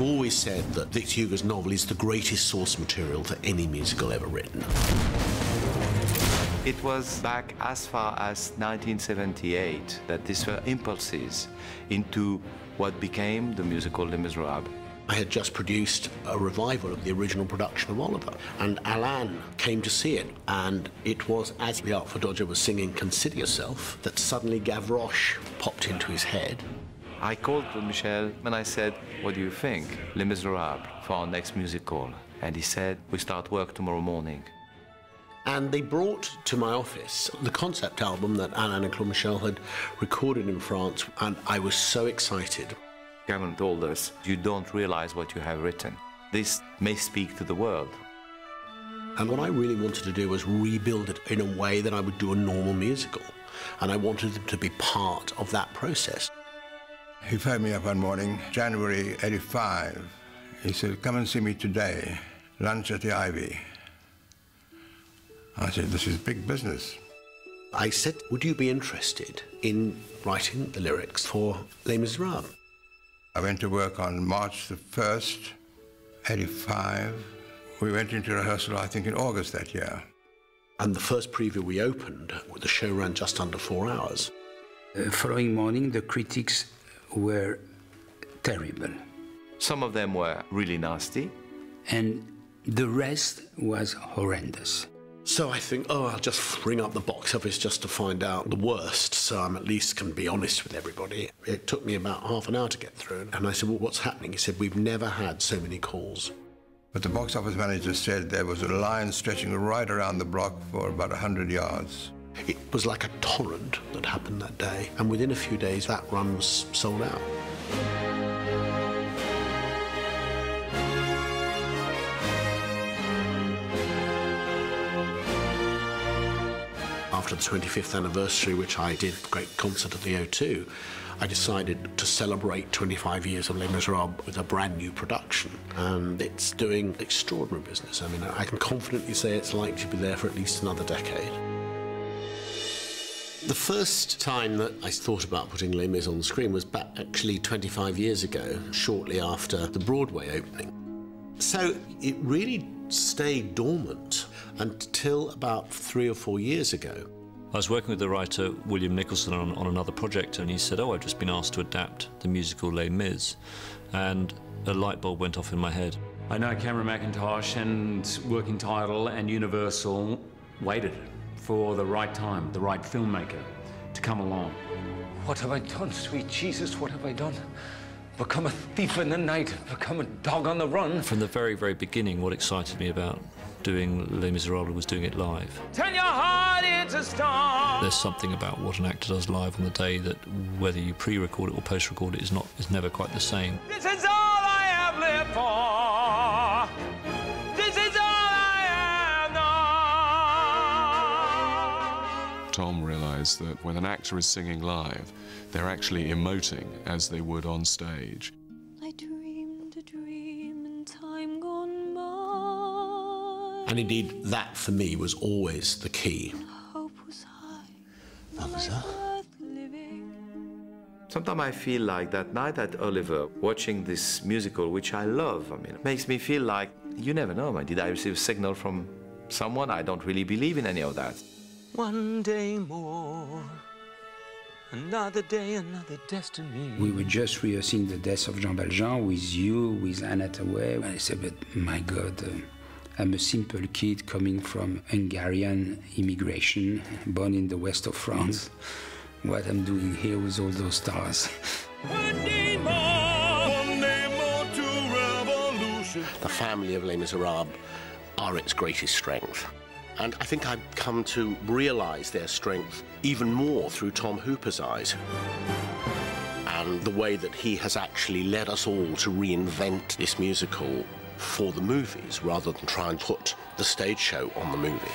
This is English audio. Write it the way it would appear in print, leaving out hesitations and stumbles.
always said that Victor Hugo's novel is the greatest source material for any musical ever written. It was back as far as 1978 that these were impulses into what became the musical Les Misérables. I had just produced a revival of the original production of Oliver, and Alain came to see it, and it was as the Artful Dodger was singing Consider Yourself that suddenly Gavroche popped into his head. I called Michel and I said, what do you think, Les Misérables, for our next musical? And he said, we start work tomorrow morning. And they brought to my office the concept album that Alain and Claude Michel had recorded in France, and I was so excited. Cameron told us, you don't realize what you have written. This may speak to the world. And what I really wanted to do was rebuild it in a way that I would do a normal musical. And I wanted them to be part of that process. He phoned me up one morning, January '85. He said, come and see me today, lunch at the Ivy. I said, this is big business. I said, would you be interested in writing the lyrics for Les Misérables? I went to work on March the 1st, '85. We went into rehearsal, I think, in August that year. And the first preview we opened, the show ran just under 4 hours. The following morning, the critics were terrible. Some of them were really nasty. And the rest was horrendous. So I think, oh, I'll just bring up the box office just to find out the worst, so I'm at least can be honest with everybody. It took me about half an hour to get through. And I said, well, what's happening? He said, we've never had so many calls. But the box office manager said there was a line stretching right around the block for about 100 yards. It was like a torrent that happened that day. And within a few days, that run was sold out. After the 25th anniversary, which I did a great concert at the O2, I decided to celebrate 25 years of Les Misérables with a brand new production. And it's doing extraordinary business. I mean, I can confidently say it's likely to be there for at least another decade. The first time that I thought about putting Les Mis on the screen was back actually 25 years ago, shortly after the Broadway opening. So it really stayed dormant until about 3 or 4 years ago. I was working with the writer William Nicholson on another project, and he said, oh, I've just been asked to adapt the musical Les Mis, and a light bulb went off in my head. I know Cameron Mackintosh and Working Title and Universal waited for the right time, the right filmmaker to come along. What have I done, sweet Jesus, what have I done? Become a thief in the night, become a dog on the run. From the very, very beginning, what excited me about doing Les Misérables was doing it live. Turn your heart into stone. There's something about what an actor does live on the day that whether you pre-record it or post-record it is never quite the same. This is all I have lived for. This is all I have known. Tom realised that when an actor is singing live, they're actually emoting as they would on stage. I dreamed a dream in time gone by. And indeed, that for me was always the key. Hope was high. Worth living. Sometimes I feel like that night at Oliver, watching this musical, which I love, I mean, it makes me feel like, you never know, man. Did I receive a signal from someone? I don't really believe in any of that. One day more, another day, another destiny. We were just rehearsing the death of Jean Valjean with you, with Hathaway. And I said, but my God, I'm a simple kid coming from Hungarian immigration, born in the west of France. What I'm doing here with all those stars. One day more to revolution. The family of Les Misérables are its greatest strength. And I think I've come to realise their strength even more through Tom Hooper's eyes. And the way that he has actually led us all to reinvent this musical for the movies rather than try and put the stage show on the movie.